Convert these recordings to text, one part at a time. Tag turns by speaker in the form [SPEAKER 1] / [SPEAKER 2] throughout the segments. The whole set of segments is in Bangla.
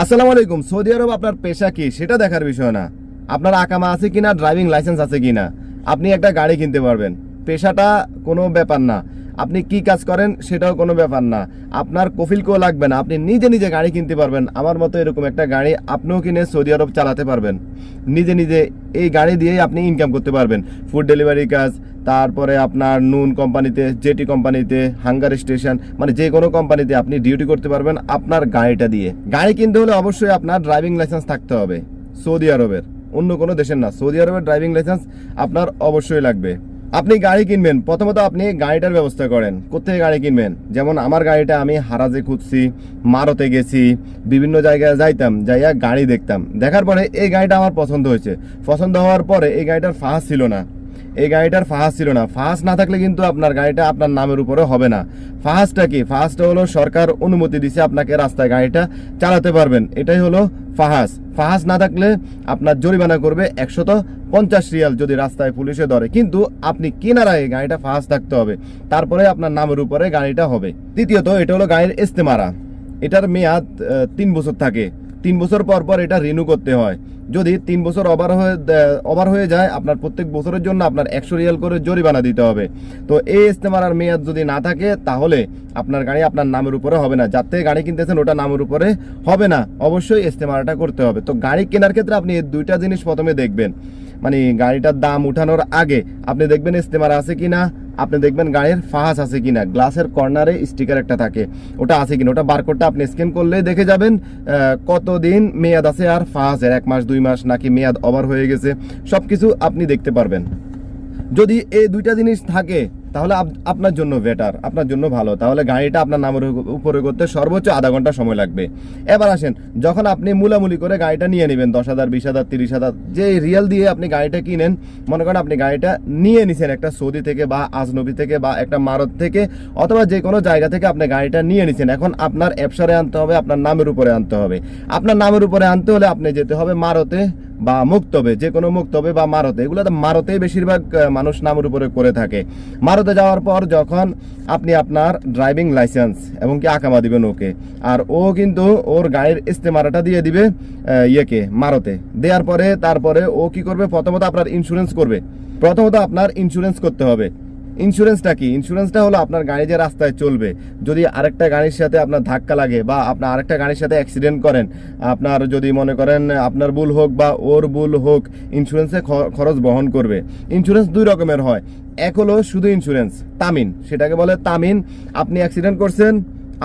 [SPEAKER 1] আসসালামু আলাইকুম। সৌদি আরব আপনার পেশা কি সেটা দেখার বিষয় না, আপনার আকামা আছে কিনা, ড্রাইভিং লাইসেন্স আছে কিনা, আপনি একটা গাড়ি কিনতে পারবেন। পেশাটা কোনো ব্যাপার না, আপনি কি কাজ করেন সেটাও কোনো ব্যাপার না, আপনার কফিলকেও লাগবে না, আপনি নিজে নিজে গাড়ি কিনতে পারবেন। আমার মতো এরকম একটা গাড়ি আপনিও কিনে সৌদি আরব চালাতে পারবেন নিজে নিজে। এই গাড়ি দিয়েই আপনি ইনকাম করতে পারবেন। ফুড ডেলিভারি কাজ, তারপরে আপনার নুন কোম্পানিতে, জেটি কোম্পানিতে, হাঙ্গার স্টেশন, মানে যে কোনো কোম্পানিতে আপনি ডিউটি করতে পারবেন আপনার গাড়িটা দিয়ে। গাড়ি কিনতে হলে অবশ্যই আপনার ড্রাইভিং লাইসেন্স থাকতে হবে, সৌদি আরবের, অন্য কোনো দেশের না। সৌদি আরবের ড্রাইভিং লাইসেন্স আপনার অবশ্যই লাগবে। আপনি গাড়ি কিনবেন, প্রথমত আপনি গাড়িটার ব্যবস্থা করেন। কোথায় গাড়ি কিনবেন? যেমন আমার গাড়িটা আমি হারাজে খুঁজছি, মারতে গেছি, বিভিন্ন জায়গায় যাইতাম, যাইয়া গাড়ি দেখতাম, দেখার পরে এই গাড়িটা আমার পছন্দ হয়েছে। পছন্দ হওয়ার পরে এই গাড়িটার ফাহাস ছিল না, ফাহাস না থাকলে কিন্তু আপনার গাড়িটা আপনার নামের উপরে হবে না। ফাহাসটা কি? ফাহাসটা হলো সরকার অনুমতি দিছে আপনাকে রাস্তায় গাড়িটা চালাতে পারবেন, এটাই হলো ফাহাস। ফাহাস না থাকলে আপনার জরিমানা করবে 150 রিয়াল যদি রাস্তায় পুলিশে ধরে। কিন্তু আপনি কেনার আগে গাড়িটা ফাহাস থাকতে হবে, তারপরে আপনার নামের উপরে গাড়িটা হবে। দ্বিতীয়ত, এটা হলো গাড়ির ইস্তেমারা। এটার মেয়াদ 3 বছর থাকে। 3 বছর পর পর এটা রিনিউ করতে হয়। যদি 3 বছর ওভার হয়ে যায়, আপনার প্রত্যেক বছরের জন্য আপনার 100 রিয়াল করে জরিমানা দিতে হবে। তো এই ইস্তেমারার মেয়াদ যদি না থাকে তাহলে আপনার গাড়ি আপনার নামের উপরে হবে না। যাতে গাড়ি কিনতেছেন ওটা নামের উপরে হবে না, অবশ্যই ইস্তেমারাটা করতে হবে। তো গাড়ি কেনার ক্ষেত্রে আপনি এই দুইটা জিনিস প্রথমে দেখবেন, মানে গাড়িটার দাম উঠানোর আগে আপনি দেখবেন ইস্তেমারা আছে কিনা, আপনি দেখবেন গাড়ির ফাহাস আছে কিনা। গ্লাসের কর্নারে স্টিকার একটা থাকে, ওটা আছে কিনা, ওটা বারকোডটা আপনি স্ক্যান করলেই দেখে যাবেন কতদিন মেয়াদ আছে আর ফাহাসের 1 মাস 2 মাস নাকি মেয়াদ ওভার হয়ে গেছে, সবকিছু আপনি দেখতে পারবেন। যদি এই দুইটা জিনিস থাকে তাহলে আপনার জন্য বেটার, আপনার জন্য ভালো। তাহলে গাড়িটা আপনার নামের উপরে করতে সর্বোচ্চ আধা ঘন্টা সময় লাগবে। এবার আসেন, যখন আপনি মূলামূলি করে গাড়িটা নিয়ে নেবেন 10,000 20,000 30,000 যে রিয়াল দিয়ে আপনি গাড়িটা কিনেন, মনে করেন আপনি গাড়িটা নিয়ে নিছেন একটা সৌদি থেকে বা আজনবী থেকে বা একটা মারত থেকে অথবা যে কোনো জায়গা থেকে আপনি গাড়িটা নিয়ে নিছেন। এখন আপনার অ্যাপসারে আনতে হবে, আপনার নামের উপরে আনতে হবে। আপনার নামের উপরে আনতে হলে আপনি যেতে হবে মারতে বা মুক্তবে, যে কোনো মুক্তবে বা মারতে। এগুলো তো মারতেই বেশিরভাগ মানুষ নামের উপরে করে থাকে। মারতে যাওয়ার পর যখন আপনি আপনার ড্রাইভিং লাইসেন্স এবং কি আকামা দিবেন ওকে, আর ও কিন্তু ওর গাড়ির ইস্তেমারাটা দিয়ে দিবে ইয়েকে, মারতে দেওয়ার পরে তারপরে ও কি করবে, প্রথমত আপনার ইন্স্যুরেন্স করবে। প্রথমত আপনার ইন্স্যুরেন্স করতে হবে। ইন্স্যুরেন্সটা কি? ইন্স্যুরেন্সটা হলো আপনার গাড়ি যে রাস্তায় চলবে, যদি আরেকটা গাড়ির সাথে আপনার ধাক্কা লাগে বা আপনার আরেকটা গাড়ির সাথে অ্যাক্সিডেন্ট করেন, আপনার যদি মনে করেন আপনার ভুল হোক বা ওর ভুল হোক, ইন্স্যুরেন্সে খরচ বহন করবে। ইন্স্যুরেন্স 2 রকমের হয়। এক হলো শুধু ইন্স্যুরেন্স, তামিন, সেটাকে বলে তামিন। আপনি অ্যাক্সিডেন্ট করছেন,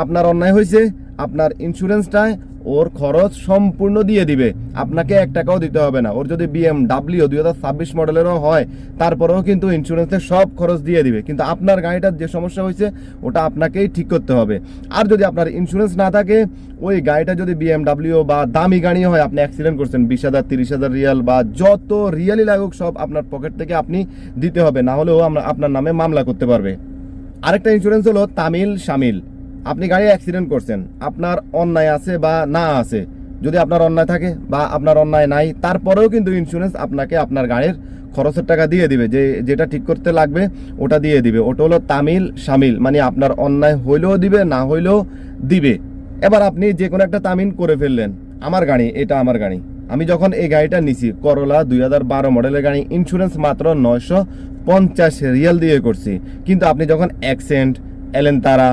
[SPEAKER 1] আপনার অন্যায় হয়েছে, আপনার ইন্স্যুরেন্সটায় ওর খরচ সম্পূর্ণ দিয়ে দিবে, আপনাকে 1 টাকাও দিতে হবে না। ওর যদি BMW 2026 মডেলেরও হয় তারপরেও কিন্তু ইন্স্যুরেন্সের সব খরচ দিয়ে দিবে, কিন্তু আপনার গাড়িটার যে সমস্যা হয়েছে ওটা আপনাকেই ঠিক করতে হবে। আর যদি আপনার ইন্স্যুরেন্স না থাকে, ওই গাড়িটা যদি BMW বা দামি গাড়ি হয়, আপনি অ্যাক্সিডেন্ট করছেন, 20,000 30,000 রিয়াল বা যত রিয়ালই লাগুক সব আপনার পকেট থেকে আপনি দিতে হবে, না হলেও আপনার নামে মামলা করতে পারবে। আরেকটা ইন্স্যুরেন্স হলো তামিল শামিল। আপনি গাড়ি অ্যাক্সিডেন্ট করছেন, আপনার অন্যায় আছে বা না আছে, যদি আপনার অন্যায় থাকে বা আপনার অন্যায় নাই, তারপরেও কিন্তু ইন্স্যুরেন্স আপনাকে আপনার গাড়ির খরচের টাকা দিয়ে দিবে, যেটা ঠিক করতে লাগবে ওটা দিয়ে দিবে। ওটা হলো তামিল শামিল, মানে আপনার অন্যায় হইলেও দিবে, না হইলেও দিবে। এবার আপনি যে কোনো একটা তামিল করে ফেললেন। আমার গাড়ি, এটা আমার গাড়ি, আমি যখন এই গাড়িটা নিছি, করলা 2012 মডেলের গাড়ি, ইন্স্যুরেন্স মাত্র 950 রিয়াল দিয়ে করছি। কিন্তু আপনি যখন অ্যাকসেন্ট, এলেনতারা,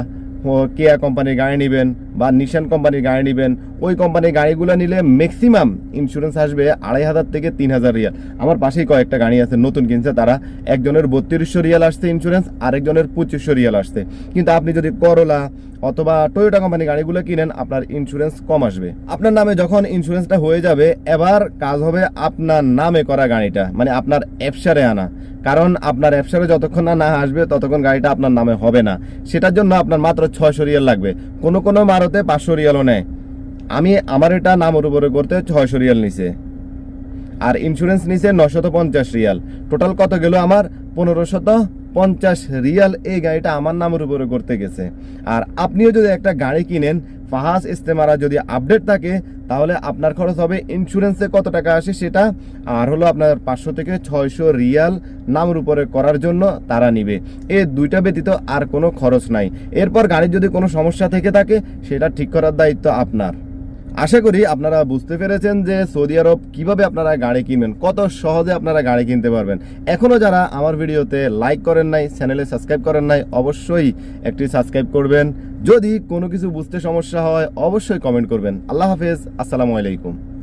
[SPEAKER 1] কেয়া কোম্পানির গাড়ি নেবেন বা নিশান কোম্পানির গাড়ি নেবেন, ওই কোম্পানির গাড়িগুলো নিলে ম্যাক্সিমাম ইন্স্যুরেন্স আসবে 2,500 থেকে 3,000 রিয়াল। আমার পাশেই কয়েকটা গাড়ি আছে নতুন কিনছে, তারা একজনের 3200 রিয়াল আসছে ইন্স্যুরেন্স, আরেকজনের 2500 রিয়াল আসছে। কিন্তু আপনি যদি করলা অথবা টয়োটা কোম্পানির গাড়িগুলো কিনেন, আপনার ইন্স্যুরেন্স কম আসবে। আপনার নামে যখন ইন্স্যুরেন্সটা হয়ে যাবে, এবার কাজ হবে আপনার নামে করা গাড়িটা, মানে আপনার অ্যাপসারে আনা। কারণ আপনার অ্যাপসারে যতক্ষণ না আসবে ততক্ষণ গাড়িটা আপনার নামে হবে না। সেটার জন্য আপনার মাত্র 600 রিয়াল লাগবে। কোনো কোনো মারতে 500 রিয়ালও নেয়। আমার এটা নামের উপরে করতে 600 রিয়াল নিছে, আর ইন্স্যুরেন্স নিছে 950 রিয়াল। টোটাল কত গেল আমার? 1550 রিয়াল এই গাড়িটা আমার নামের উপরে করতে গেছে। আর আপনিও যদি একটা গাড়ি কিনেন, ফাহাস ইস্তেমারা যদি আপডেট থাকে, তাহলে আপনার খরচ হবে ইন্স্যুরেন্সে কত টাকা আসে সেটা, আর হলো আপনার 500 থেকে 600 রিয়াল নামের উপরে করার জন্য তারা নিবে। এই দুইটা ব্যতীত আর কোনো খরচ নাই। এরপর গাড়ির যদি কোনো সমস্যা থেকে থাকে, সেটা ঠিক করার দায়িত্ব আপনার। আশা করি আপনারা বুঝতে পেরেছেন যে সৌদি আরব কিভাবে আপনারা গাড়ি কিনবেন, কত সহজে আপনারা গাড়ি কিনতে পারবেন। এখনও যারা আমার ভিডিওতে লাইক করেন নাই, চ্যানেলে সাবস্ক্রাইব করেন নাই, অবশ্যই একটি সাবস্ক্রাইব করবেন। যদি কোনো কিছু বুঝতে সমস্যা হয় অবশ্যই কমেন্ট করবেন। আল্লাহ হাফেজ, আসসালামু আলাইকুম।